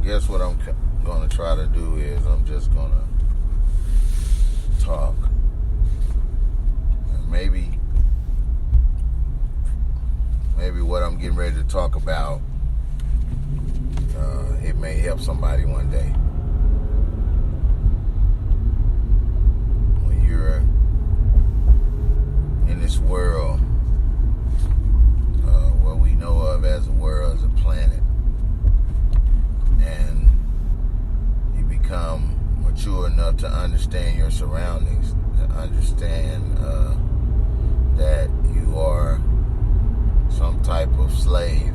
guess what I'm going to try to do is I'm just going to talk. And maybe what I'm getting ready to talk about, it may help somebody one day. When you're in this world, what we know of as a world, as a planet, and you become mature enough to understand your surroundings, to understand that you are some type of slave,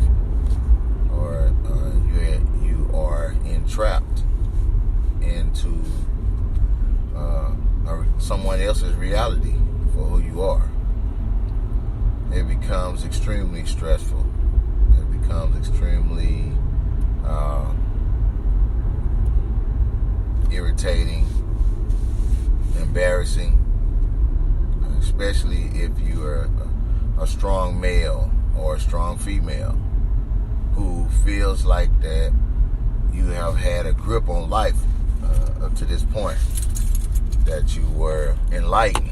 or you are entrapped into someone else's reality for who you are. It becomes extremely stressful. It becomes extremely irritating, embarrassing, especially if you are a strong male or a strong female who feels like that you have had a grip on life up to this point, that you were enlightened.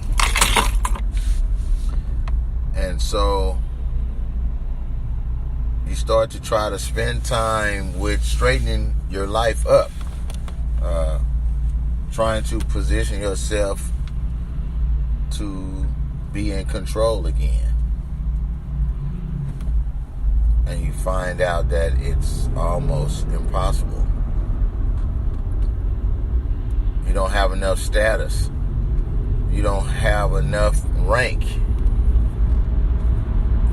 And so you start to try to spend time with straightening your life up, trying to position yourself to be in control again. And you find out that it's almost impossible. You don't have enough status. You don't have enough rank.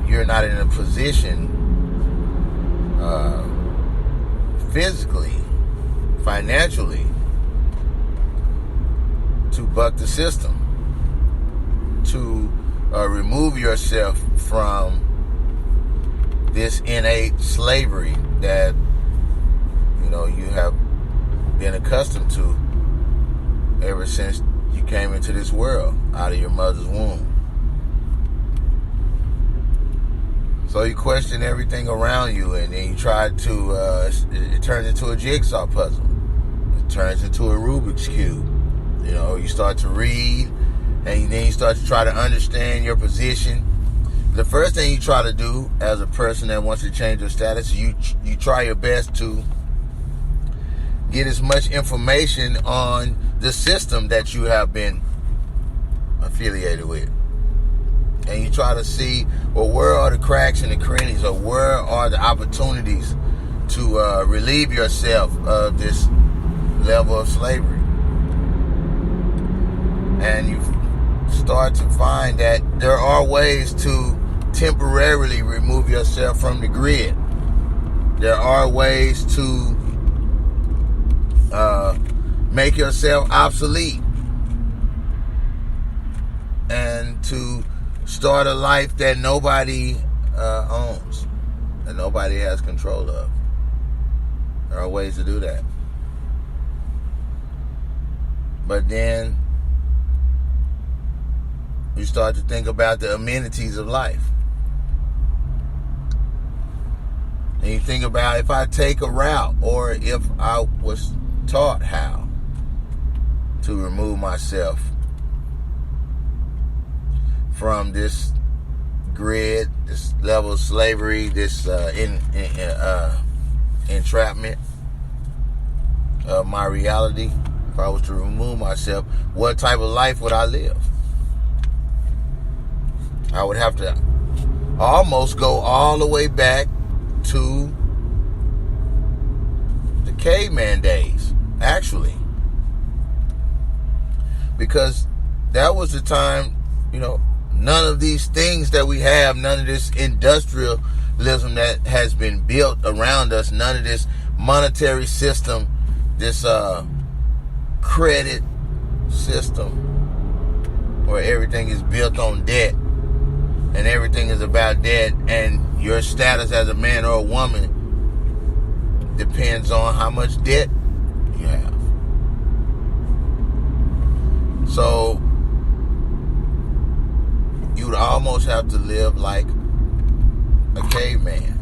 You're not in a position physically, financially, to buck the system, to remove yourself from this innate slavery that you have been accustomed to ever since you came into this world out of your mother's womb. So you question everything around you, and then you try to, it turns into a jigsaw puzzle. It turns into a Rubik's Cube. You start to read, and then you start to try to understand your position. The first thing you try to do as a person that wants to change your status, you try your best to get as much information on the system that you have been affiliated with. And you try to see, well, where are the cracks and the crannies, or where are the opportunities to relieve yourself of this level of slavery. And you start to find that there are ways to temporarily remove yourself from the grid. There are ways to make yourself obsolete, and to start a life that nobody owns and nobody has control of. There are ways to do that. But then you start to think about the amenities of life. And you think about, if I take a route, or if I was taught how to remove myself from this grid, this level of slavery, this entrapment of my reality. If I was to remove myself, what type of life would I live? I would have to almost go all the way back to the caveman days, actually. Because that was the time, none of these things that we have, none of this industrialism that has been built around us, none of this monetary system, this credit system where everything is built on debt and everything is about debt, and your status as a man or a woman depends on how much debt you have. So you would almost have to live like a caveman.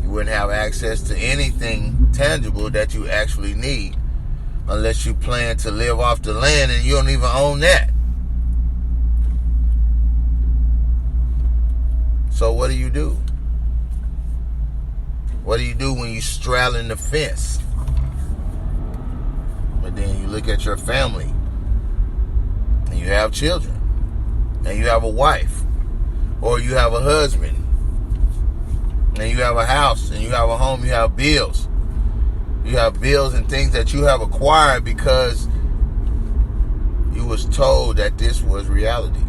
You You wouldn't have access to anything tangible that you actually need unless you plan to live off the land and you don't even own that. So what do you do? What do you do when you straddling the fence? But then you look at your family and you have children and you have a wife or you have a husband and you have a house and you have a home, you have bills. You have bills and things that you have acquired because you was told that this was reality.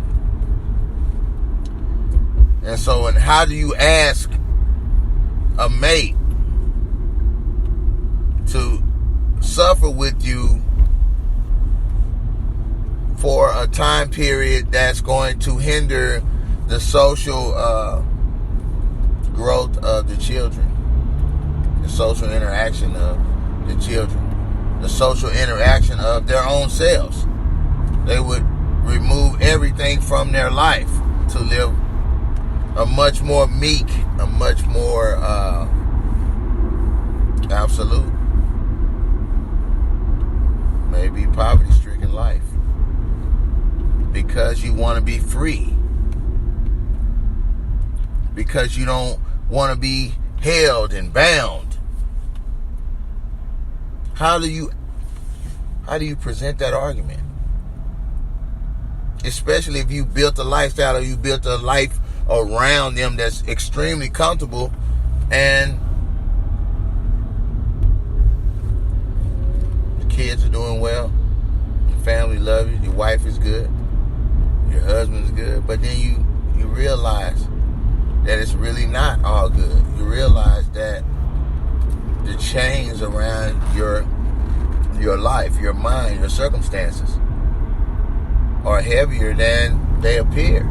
And so, and how do you ask a mate to suffer with you for a time period that's going to hinder the social growth of the children, the social interaction of the children, the social interaction of their own selves? They would remove everything from their life to live a much more meek, a much more absolute, maybe poverty-stricken life, because you want to be free, because you don't want to be held and bound. How do you present that argument? Especially if you built a lifestyle or you built a life around them that's extremely comfortable, and the kids are doing well, your family loves you, your wife is good, your husband's good, but then you realize that it's really not all good. You realize that the chains around your life, your mind, your circumstances are heavier than they appear.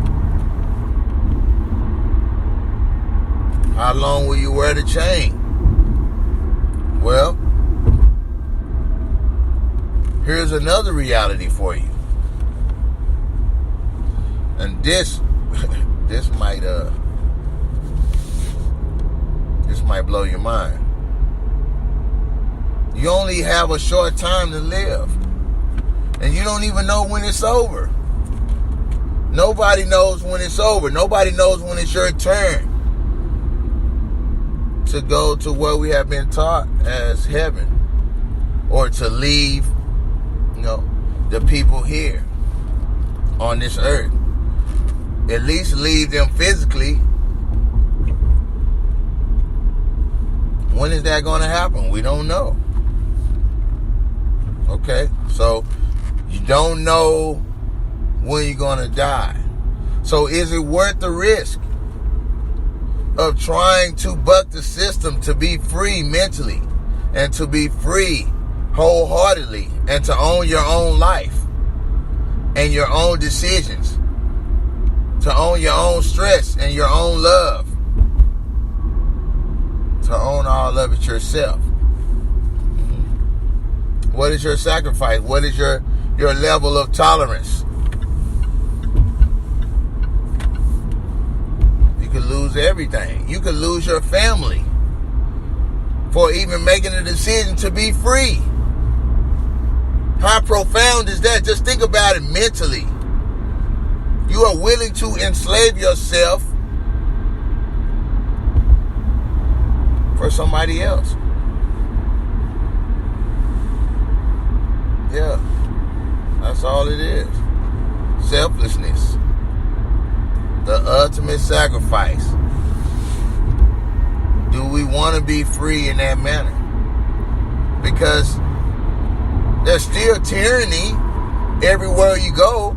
How long will you wear the chain? Well, here's another reality for you. And this might blow your mind. You only have a short time to live, and you don't even know when it's over. Nobody knows when it's over. Nobody knows when it's your turn to go to what we have been taught as heaven, or to leave, the people here on this earth. At least leave them physically. When is that going to happen? We don't know. Okay, so you don't know when you're going to die. So is it worth the risk of trying to buck the system to be free mentally and to be free wholeheartedly and to own your own life and your own decisions, to own your own stress and your own love, to own all of it yourself? What is your sacrifice? What is your level of tolerance? You could lose everything. You could lose your family for even making a decision to be free. How profound is that? Just think about it mentally. You are willing to enslave yourself for somebody else. Yeah, that's all it is. Selflessness. The ultimate sacrifice. Do we want to be free in that manner? Because there's still tyranny everywhere you go.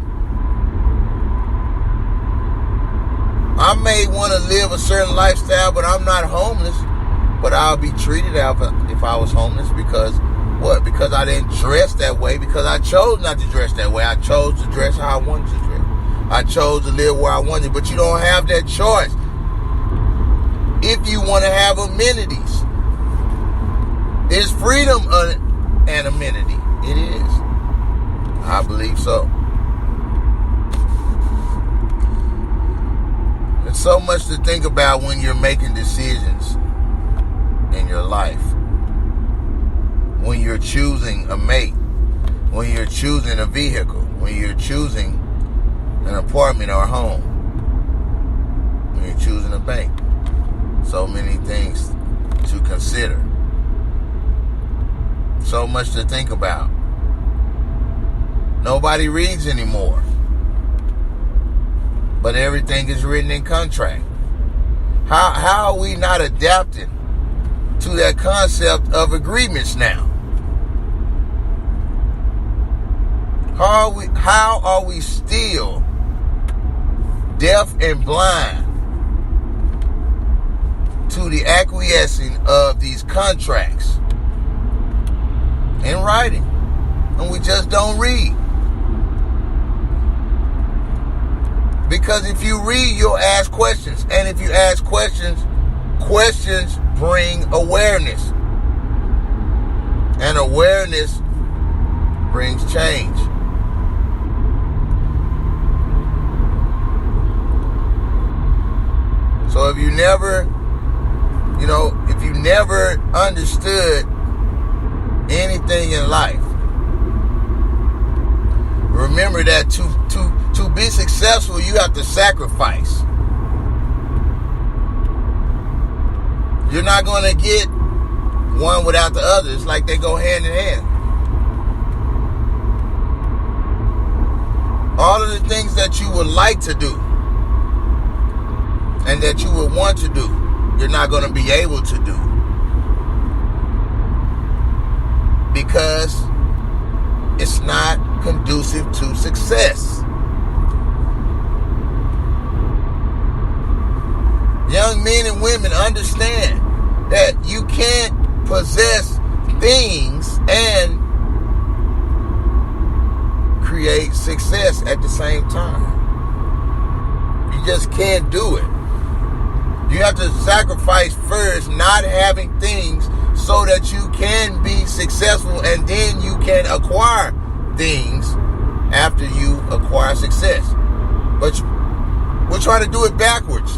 I may want to live a certain lifestyle, but I'm not homeless. But I'll be treated if I was homeless because what? Because I didn't dress that way, because I chose not to dress that way. I chose to dress how I wanted to dress. I chose to live where I wanted, but you don't have that choice. If you want to have amenities, is freedom an amenity? It is. I believe so. There's so much to think about when you're making decisions. in your life. When you're choosing a mate, when you're choosing a vehicle, when you're choosing an apartment or a home, when you're choosing a bank. So many things to consider. So much to think about. Nobody reads anymore. But everything is written in contract. How are we not adapting to that concept of agreements now? How are we still deaf and blind to the acquiescing of these contracts in writing? And we just don't read. Because if you read, you'll ask questions. And if you ask questions, questions bring awareness. And awareness brings change. So if you never understood anything in life, remember that to be successful, you have to sacrifice. You're not going to get one without the other. It's like they go hand in hand. All of the things that you would like to do and that you would want to do, you're not going to be able to do. Because it's not conducive to success. Young men and women understand that you can't possess things and create success at the same time. You just can't do it. You have to sacrifice first not having things so that you can be successful, and then you can acquire things after you acquire success. But we're trying to do it backwards.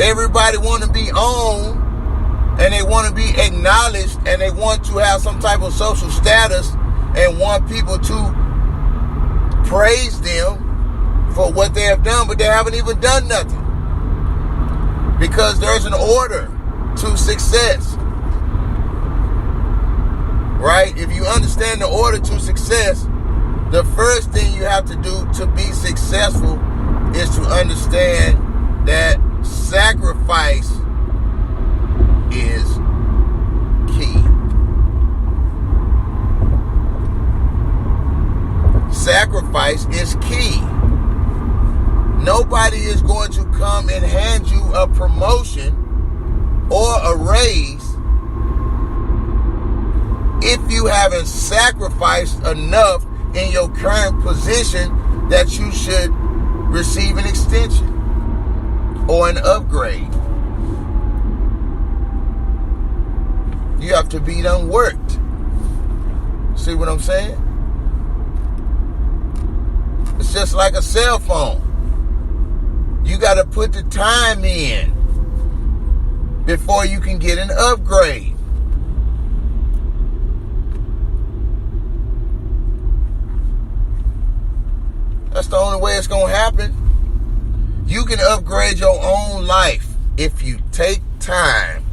Everybody want to be owned, and they want to be acknowledged, and they want to have some type of social status, and want people to praise them for what they have done, but they haven't even done nothing. Because there's an order to success. Right? If you understand the order to success, the first thing you have to do to be successful is to understand that sacrifice is key. Sacrifice is key. Nobody is going to come and hand you a promotion or a raise if you haven't sacrificed enough in your current position that you should receive an extension or an upgrade. You have to be done worked. See what I'm saying? It's just like a cell phone. You got to put the time in before you can get an upgrade. That's the only way it's going to happen. You can upgrade your own life if you take time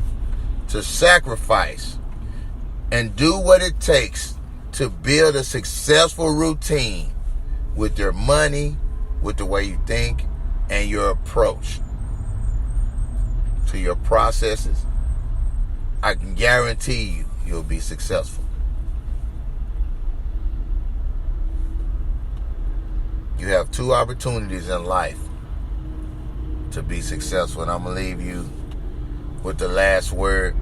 to sacrifice and do what it takes to build a successful routine with your money, with the way you think, and your approach to your processes. I can guarantee you, you'll be successful. You have two opportunities in life to be successful, and I'm going to leave you with the last word.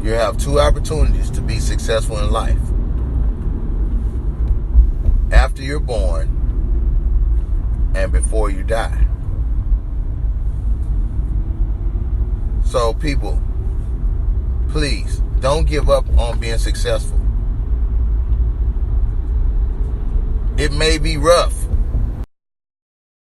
You have two opportunities to be successful in life. After you're born and before you die. So people, please don't give up on being successful. It may be rough.